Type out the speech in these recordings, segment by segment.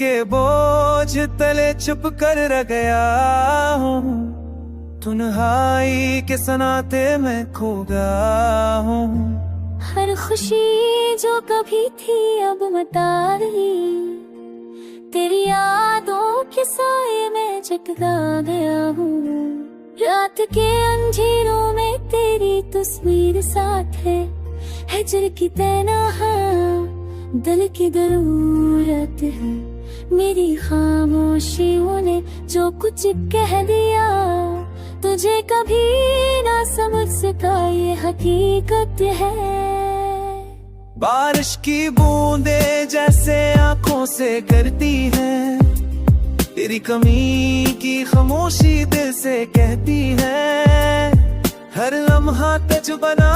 के बोझ तले चुप कर रह गया हूँ, तन्हाई के सनाते मैं खो गया हूँ। हर खुशी जो कभी थी अब मता रही, तेरी यादों के साए में जगदा गया हूँ। रात के अंधेरों में तेरी तस्वीर साथ है, हिजर की तन्हा दिल की जरूरत है। मेरी खामोशियों ने जो कुछ कह दिया, तुझे कभी ना समझ सका ये हकीकत है। बारिश की बूंदें जैसे आंखों से गिरती हैं, तेरी कमी की खामोशी दिल से कहती है। हर लम्हा तज बना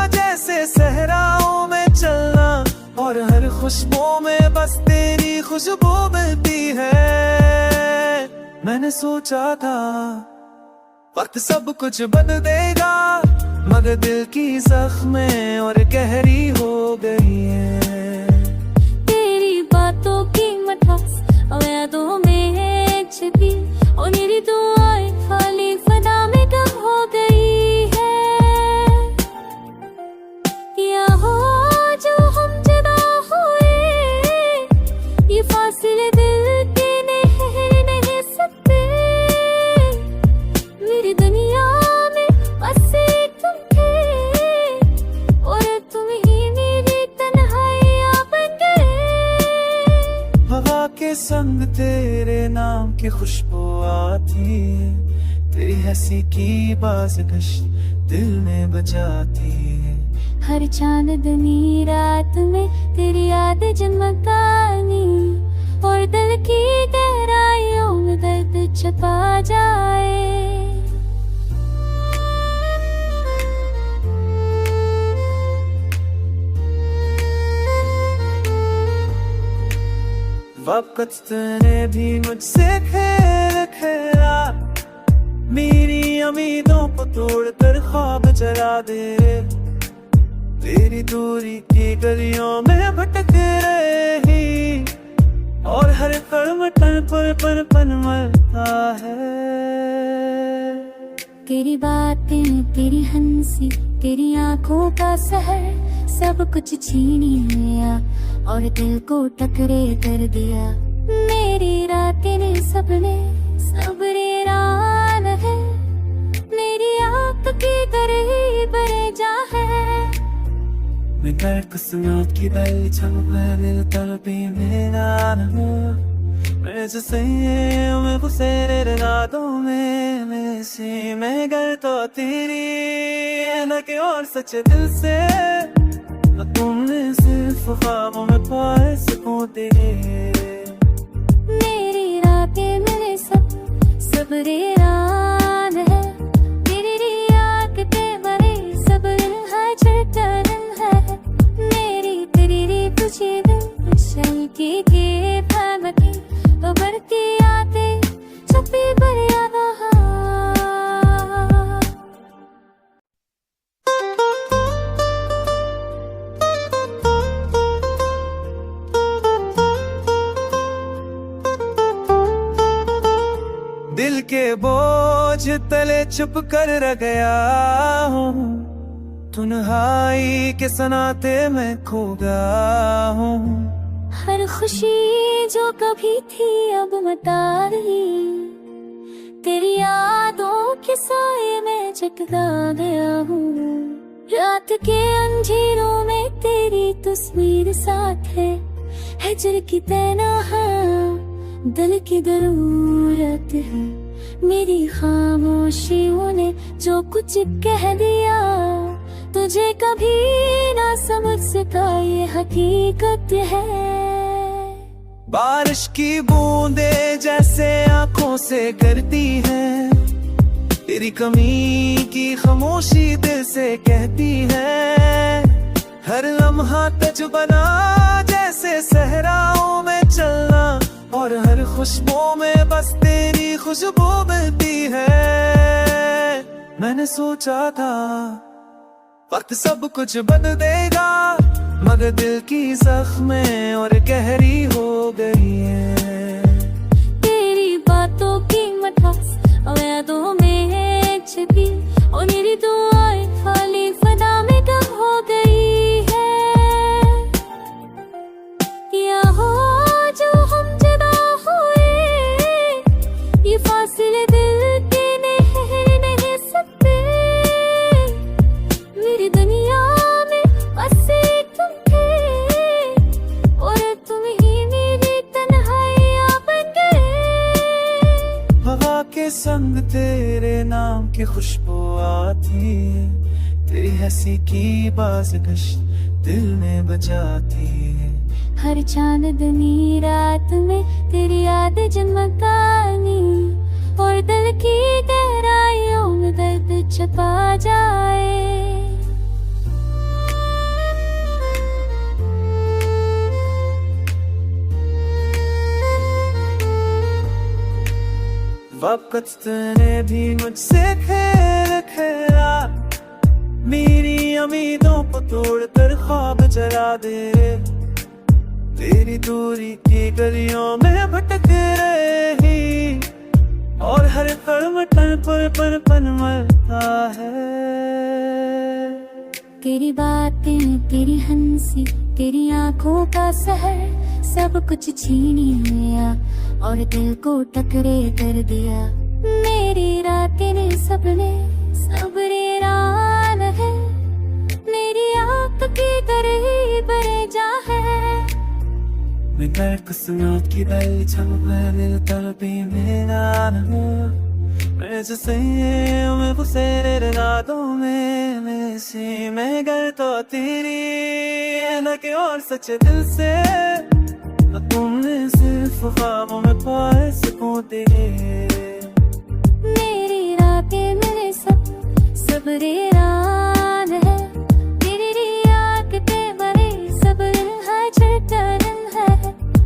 जैसे सहराओं में चलना, और हर खुशबू में बस तेरी खुशबू मिलती है। मैंने सोचा था वक्त सब कुछ बदल देगा, मगर दिल की जख्में और गहरी हो गई है। तेरी बातों की मिठास यादों में छिपी, और मेरी दुआएं खाली फना में कम हो गई है। या हो जो हम जुदा हुए, ये फासले दिल के नहीं सकते। मेरी दुनिया में बस एक तुम थे, और तुम ही मेरी तन्हाइयां बन गए। हवा के संग तेरे नाम की खुशबू आती है, तेरी हंसी की बाज़गश दिल में बजाती है। हर चांदनी रात में तेरी याद जमकानी, और दिल की गहराइयों में दर्द छुपा जाए। वक्त ने भी मुझसे खेल खेला, मेरी उम्मीदों को तोड़कर ख्वाब जला दे। तेरी दूरी की गलियों में भटक रही, और हर कदम पर पन मरता है। तेरी बातें, तेरी हंसी, तेरी आंखों का सहर, सब कुछ छीन लिया और दिल को टकरे कर दिया। मेरी रातें ने सपने सबरेरान है, मेरी आँख की करीब जा है। मैं कर किस्मत की बल दिल तड़पी मेरा मैं जो सही है मैं गुस्से रातों में मेसी मैं गर तो तेरी न के और सच्चे दिल से तुमने सिर्फ ख्वाबों में पाए सकूं तेरे। मेरी रातें मेरे सबरेरान है, तेरी यादें बड़ी सब्र है चटन है। मेरी तेरी तुझे दिल चलती के भागती तो बढ़ती यादें छुपी पर याद दिल के बोझ तले चुप कर रह गया हूँ, तन्हाई के सनाते मैं खो गया हूँ। हर खुशी जो कभी थी अब मता रही, तेरी यादों के साए में जगदा गया हूँ। रात के अंधेरों में तेरी तस्वीर साथ है, हिजर की तन्हा दिल की जरूरत है। मेरी खामोशियों ने जो कुछ कह दिया, तुझे कभी ना समझ सका ये हकीकत है। बारिश की बूंदें जैसे आंखों से गिरती हैं, तेरी कमी की खामोशी दिल से कहती है। हर लम्हा तज बना जैसे सहराओं में चलना, और हर खुशबू में बस तेरी खुशबू मिलती है। मैंने सोचा था वक्त सब कुछ बदल देगा, मगर दिल की जख्में और गहरी हो गई है। मठास और यादों में छिपी, और मेरी दुआएं खाली फना में कब हो गई है। या हो जो हम जुदा हुए, ये फासले दिल के नहीं सकते। मेरी दुनिया में बस एक तुम थे, और तुम ही मेरी तन्हाइयां बन गए। हवा के संग तेरे नाम की खुशबू आती है, तेरी हंसी की बाज़गश दिल में बजाती है। हर चांदनी रात में तेरी याद जमकानी, और दिल की गहराइयों में दर्द छुपा जाए। वक्त ने भी मुझसे खेल खेला, मेरी उम्मीदों को तोड़कर ख्वाब जला दे। तेरी दूरी की गलियों में भटक रही, और हर कदम पर पन मरता है। तेरी बातें, तेरी हंसी, तेरी आंखों का सहर, सब कुछ छीन लिया और दिल को टकरे कर दिया। मेरी रातें ने सपने सबरेरान है, मेरी आपकी तरह ही बरेजा है। मैं कर किस्मत की बल दिल तड़पी मेरा मैं जैसे मैं घुसे रातों में मेसी मैं गर तो तेरी न के और सच्चे दिल से तुमने सिर्फ ख्वाबों में पाए सुकून तेरे। मेरी रातें मेरे सबरेरान है, तेरी रियाकते बड़े सब्र है चटन है।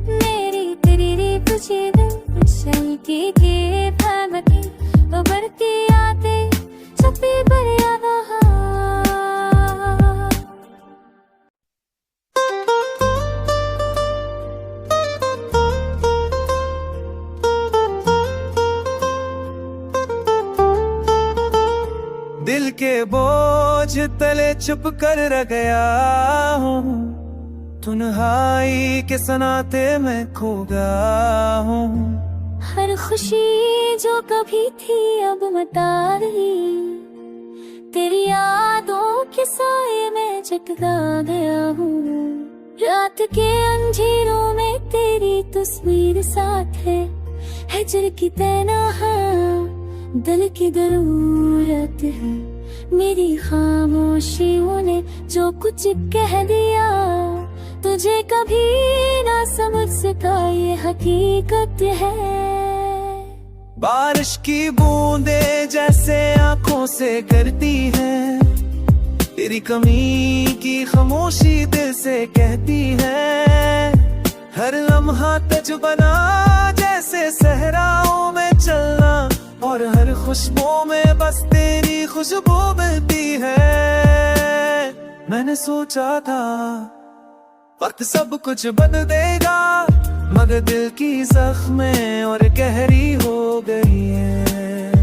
मेरी तेरी तुझे दिल शल की फहमती, तो बढ़ती आते छपी बरियादा। दिल के बोझ तले चुप कर रह गया हूँ, तन्हाई के सनाते मैं खो गया हूँ। हर खुशी जो कभी थी अब मता रही, तेरी यादों के साए में जगदा गया हूँ। रात के अंधेरों में तेरी तस्वीर साथ है, हिजर की तन्हा दिल की जरूरत है। मेरी खामोशियों ने जो कुछ कह दिया, तुझे कभी ना समझ सका ये हकीकत है। बारिश की बूंदें जैसे आंखों से गिरती हैं, तेरी कमी की खामोशी दिल से कहती है। हर लम्हा तजुबना जैसे सहराओं में चलना, और हर खुशबू में बस तेरी खुशबू मिलती है। मैंने सोचा था वक्त सब कुछ बदल देगा, मगर दिल की जख्में और गहरी हो गई है।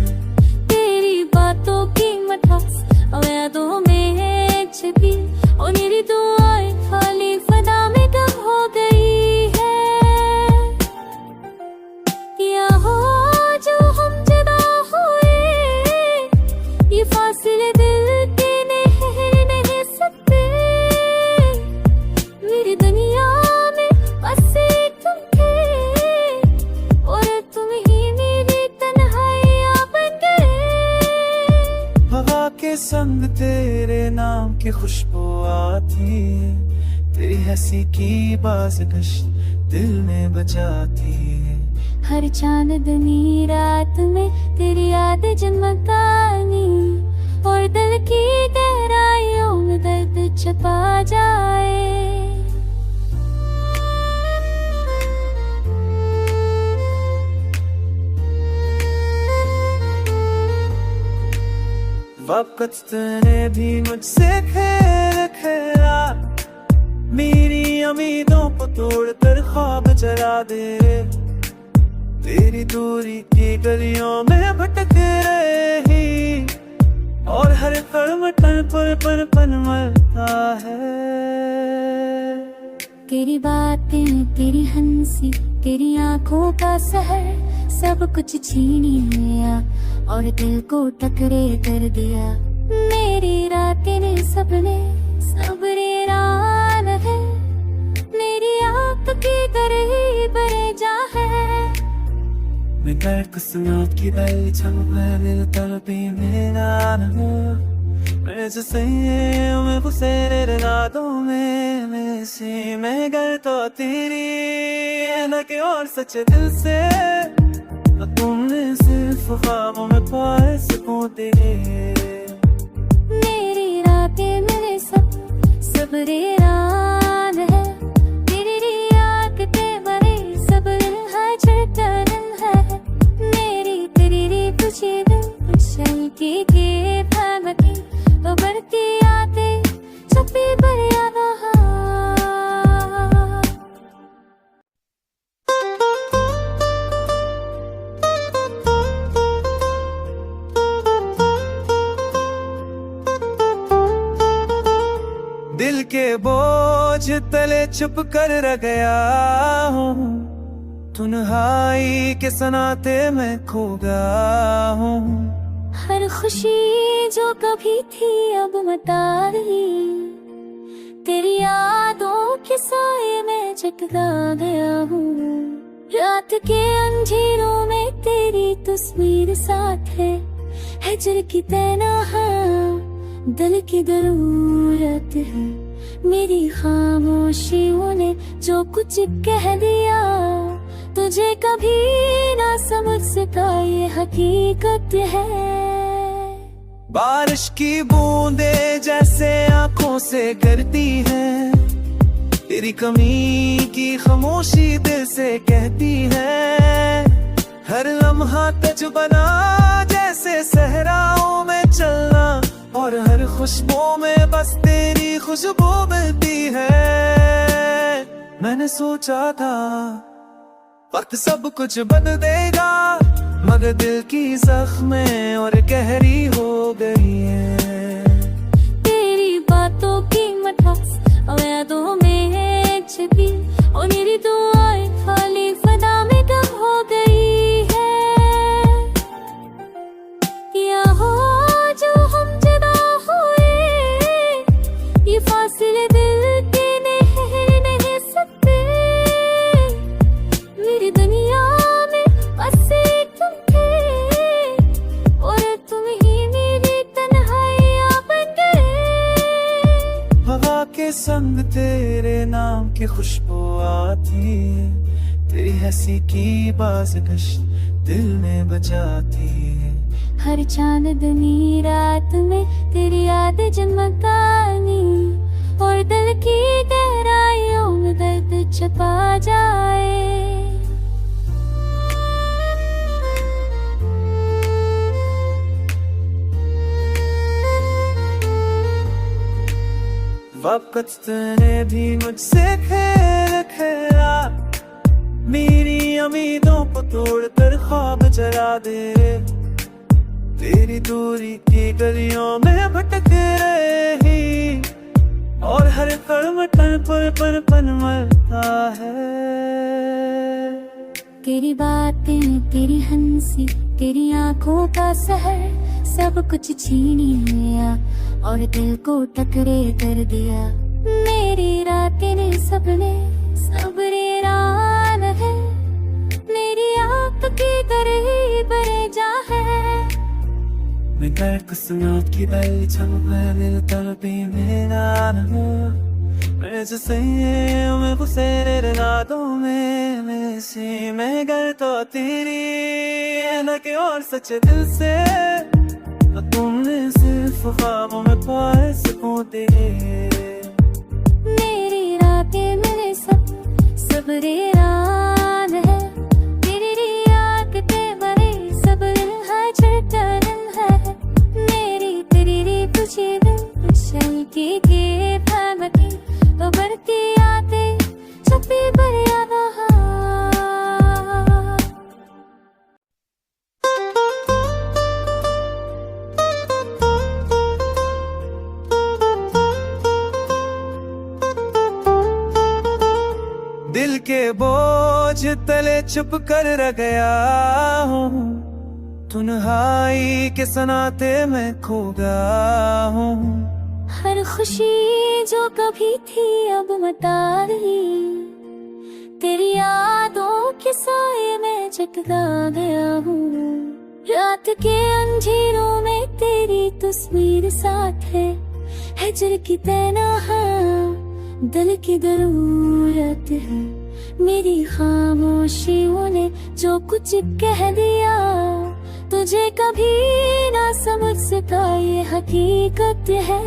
तेरी बातों की मठास और यादों में छिपी, और मेरी दुआएं खाली फना में कब हो गई है। या हो जो हम जुदा हुए, ये फासले दिल के नहीं सकते। मेरी दुनिया में बस एक तुम थे, और तुम ही मेरी तन्हाइयां बन गए। हवा के संग तेरे नाम की खुशबू आती है, तेरी हंसी की बाज़गश दिल में बजाती है। हर चांदनी रात में तेरी याद जमकानी, और दिल की गहराइयों में दर्द छुपा जाए। वक्त ने भी मुझसे खेल खेला, मेरी उम्मीदों को तोड़कर ख्वाब जला दे। तेरी दूरी की गलियों में भटक रही, और हर कदम पर मरता है। तेरी बातें, तेरी हंसी, तेरी आंखों का सहर, सब कुछ छीन लिया और दिल को टकरे कर दिया। मेरी रातें ने सपने सब रेरान है, मेरी आँख की तरह बरे जा है। मैं कर कुसुमात की बल छमुआ दिल तड़पी मेरा मैं जो सही मैं पुसेरे रातों में सी मैं गर तो तेरी न के और सच्चे दिल से तुमने सिर्फ ख्वाबों में पाए सकूं तेरे। मेरी रातें मेरे सब रेरान है, तेरी आँखें बड़े सब है चटन है। मेरी तेरी तुझे दिल की भागती तो बढ़ती आते छुपी पर याद दिल के बोझ तले चुप कर रह गया हूँ, तन्हाई के सनाते मैं खो गया हूँ। हर खुशी जो कभी थी अब मटा रही, तेरी यादों के साए में जगदा गया हूँ। रात के अंधेरों में तेरी तस्वीर साथ है, हिजर की तन्हा दिल की जरूरत है। मेरी खामोशियों ने जो कुछ कह दिया, तुझे कभी ना समझ सका ये हकीकत है। बारिश की बूंदें जैसे आंखों से गिरती हैं, तेरी कमी की खामोशी दिल से कहती है। हर लम्हा तज बना जैसे सहराओं में चलना, और हर खुशबू में बस तेरी खुशबू मिलती है। मैंने सोचा था वक्त सब कुछ बदल देगा, मगर दिल की जख्में और गहरी हो गई है। तेरी बातों की मिठास और यादों में छिपी, और मेरी दुआएं खाली फदा में कम हो गई है। या हो जो हम जुदा हुए, ये फासले दिल के नहीं सकते। मेरी दुनिया में बस एक तुम थे, और तुम ही मेरी तन्हाइयां बन गए। हवा के संग तेरे नाम की खुशबू आती है, तेरी हंसी की बाज़कश दिल में बजाती है। हर चांदनी रात में तेरी याद जमकानी, और दिल की गहराइयों में दर्द छुपा जाए। वक्त ने भी मुझसे खेल खेला, मेरी उम्मीदों को तोड़कर ख्वाब जला दे। तेरी दूरी की गलियों में भटक रही, और हर कदम पर मरता है। तेरी बातें, तेरी हंसी, तेरी आंखों का सहर, सब कुछ छीन लिया और दिल को टकरे कर दिया। मेरी रातें ने सपने सब रेरान है, मेरी आँख की तरह बरे जा है। मैं कर कुसुमात की बल छमुआ दिल तड़पी मेरा मैं जो सही मैं पुसेरे रातों में सी मैं गर तो तेरी न के और सच्चे दिल से तुमने सिर्फ ख्वाबों में पाए सकूं तेरे। मेरी रातें मेरे सब रेरान है, तेरी आँखें बड़े सब है चटन है। मेरी तेरी तुझे दिल की भागती तो बढ़ती आते छुपी पर याद। के बोझ तले चुप कर रह गया हूँ, तन्हाई के सनाते मैं खो गया हूँ। हर खुशी जो कभी थी अब मता रही, तेरी यादों के साए में जगदा गया हूँ। रात के अंधेरों में तेरी तस्वीर साथ है हिजर की तन्हा दिल की जरूरत है। मेरी खामोशियों ने जो कुछ कह दिया, तुझे कभी ना समझ सका ये हकीकत है।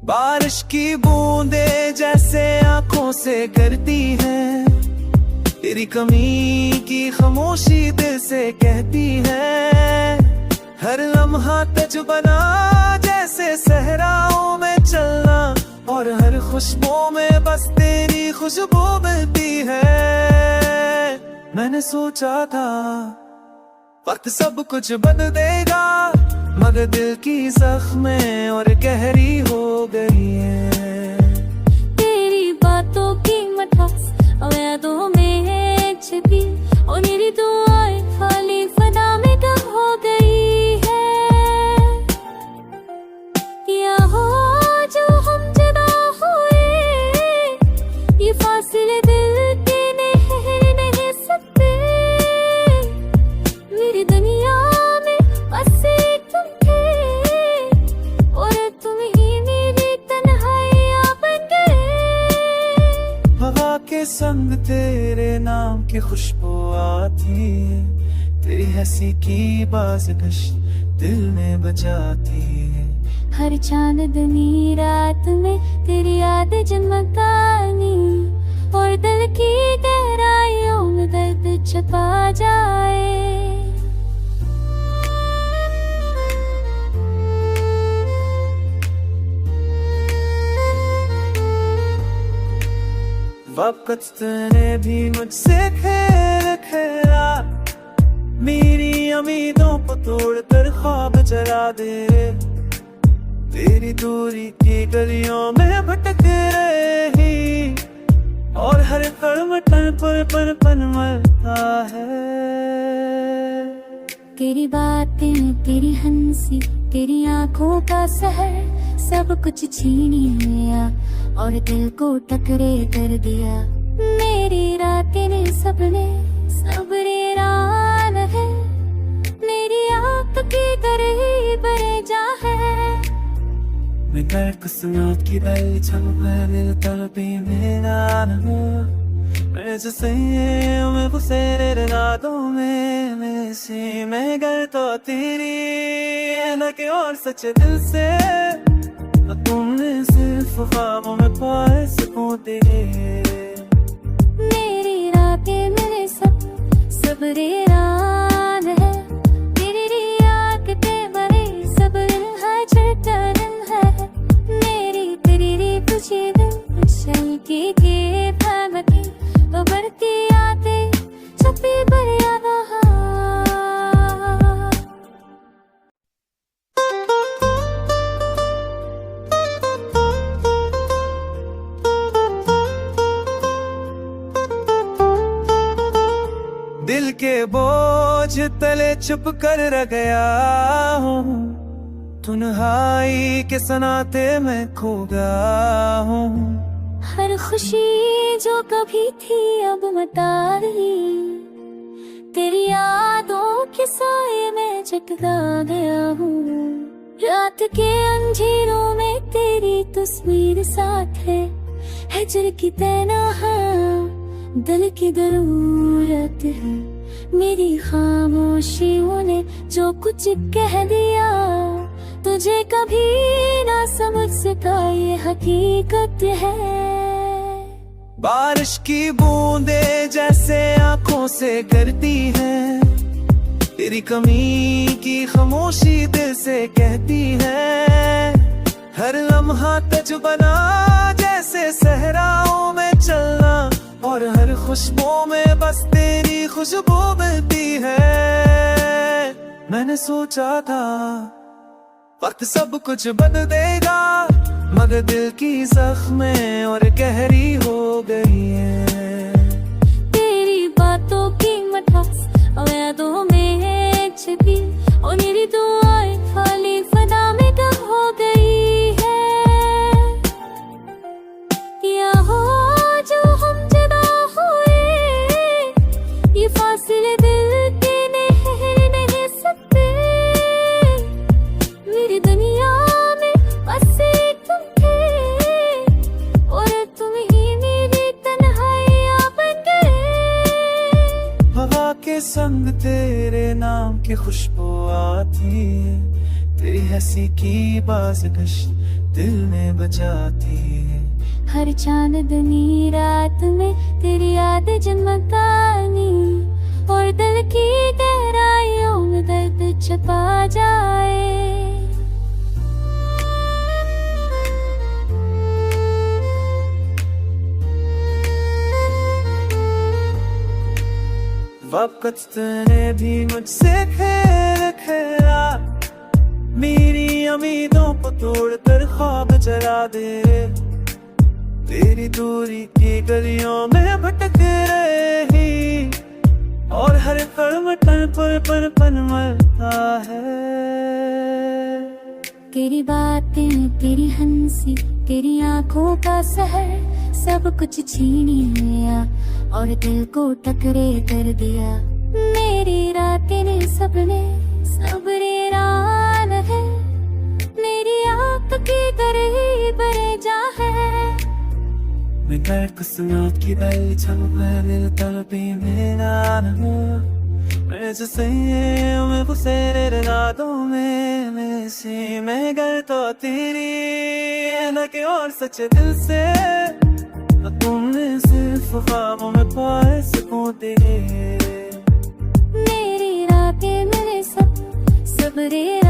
बारिश की बूंदे जैसे आंखों से गिरती हैं, तेरी कमी की खामोशी दिल से कहती है। हर लम्हा तजुबना जैसे सहराओं में चलना, और हर खुशबू में बस तेरी खुशबू मिलती है। मैंने सोचा था वक्त सब कुछ बदल देगा, मगर दिल की जख्में और गहरी हो गई है। तेरी बातों की मिठास यादों में छिपी, और मेरी दुआएं खाली फना में कम हो गई है। या हो जो हम जुदा हुए, ये फासले दिल के नहीं सकते। मेरी दुनिया में बस एक तुम थे, और तुम ही मेरी तन्हाइयां बन गए। हवा के संग तेरे नाम की खुशबू आती है, तेरी हंसी की बाज़गश दिल में बजाती है। हर चांदनी रात में तेरी याद जमकानी, और दिल की गहराइयों में दर्द छुपा जाए। वक्त ने भी मुझसे खेल खेला, मेरी उम्मीदों को तोड़कर ख्वाब जला दे। तेरी दूरी की गलियों में भटक रही, और हर कदम पर पन मरता है। तेरी बातें, तेरी हंसी, तेरी आंखों का सहर, सब कुछ छीन लिया और दिल को टकरे कर दिया। मेरी रातें ने सपने सबरेरान है, मेरी आँख की तरह बरेजा है। मैं कर किस्मत की बल छुपा दिल तड़पी मेरा न, मैं जैसे मैं घुसे रातों में मेरे मैं गर तो तेरी न के और सच्चे दिल से, तुमने सिर्फ ख्वाबों में पाए सुकून तेरे। मेरी रातें मेरे सबरेरान है, तेरी आँखें बड़े सब्र है चटन है। मेरी तेरी तुझे दिल चल के भागती, तो बढ़ती आते छपी बरियादा। दिल के बोझ तले चुप कर रह गया हूँ, तन्हाई के सनाते मैं खो गया हूँ। हर खुशी जो कभी थी अब मता रही, तेरी यादों के साए में जगदा गया हूँ। रात के अंधेरों में तेरी तस्वीर साथ है हिजर की तन्हा दिल की जरूरत है। मेरी खामोशियों ने जो कुछ कह दिया, तुझे कभी ना समझ सका ये हकीकत है। बारिश की बूंदे जैसे आंखों से गिरती हैं, तेरी कमी की खामोशी दिल से कहती है। हर लम्हा तजुबना जैसे सहराओं में चलना, और हर खुशबू में बस तेरी खुशबू मिलती है। मैंने सोचा था वक्त सब कुछ बदल देगा, मगर दिल की जख्में और गहरी हो गई है। बातों की मठास और यादों में छिपी, और मेरी दुआएं खाली फना में कब हो गई है। या हो जो हम जुदा हुए, ये फासले दिल के नहीं सकते। मेरी दुनिया में बस एक तुम थे, और तुम ही मेरी तन्हाइयां बन गए। हवा के संग तेरे नाम की खुशबू आती है, तेरी हंसी की बाज़गश दिल में बजाती है। हर चांदनी रात में तेरी याद जन्मतानी, और दिल की गहराइयों में दर्द छुपा जाए। वक्त ने भी मुझसे खेल खेला, मेरी उम्मीदों को तोड़कर ख्वाब जला दे। तेरी दूरी की गलियों में भटक रही, और हर कदम तन पर पन मरता है। तेरी बातें, तेरी हंसी, तेरी आंखों का सहर, सब कुछ छीन लिया और दिल को टकरे कर दिया। मेरी रातें ने सपने सब रेरान है, मेरी आपकी करीब जा है। मैं कर कुसुमात की बल दिल तड़पी मेरा मैं जैसे मैं घुसे रातों में मेसी मैं गर तो तेरी लगे और सच्चे दिल से, तुमने सिर्फ ख्वाबों में पाए सुकून तेरे। मेरी रातें मेरे सब रे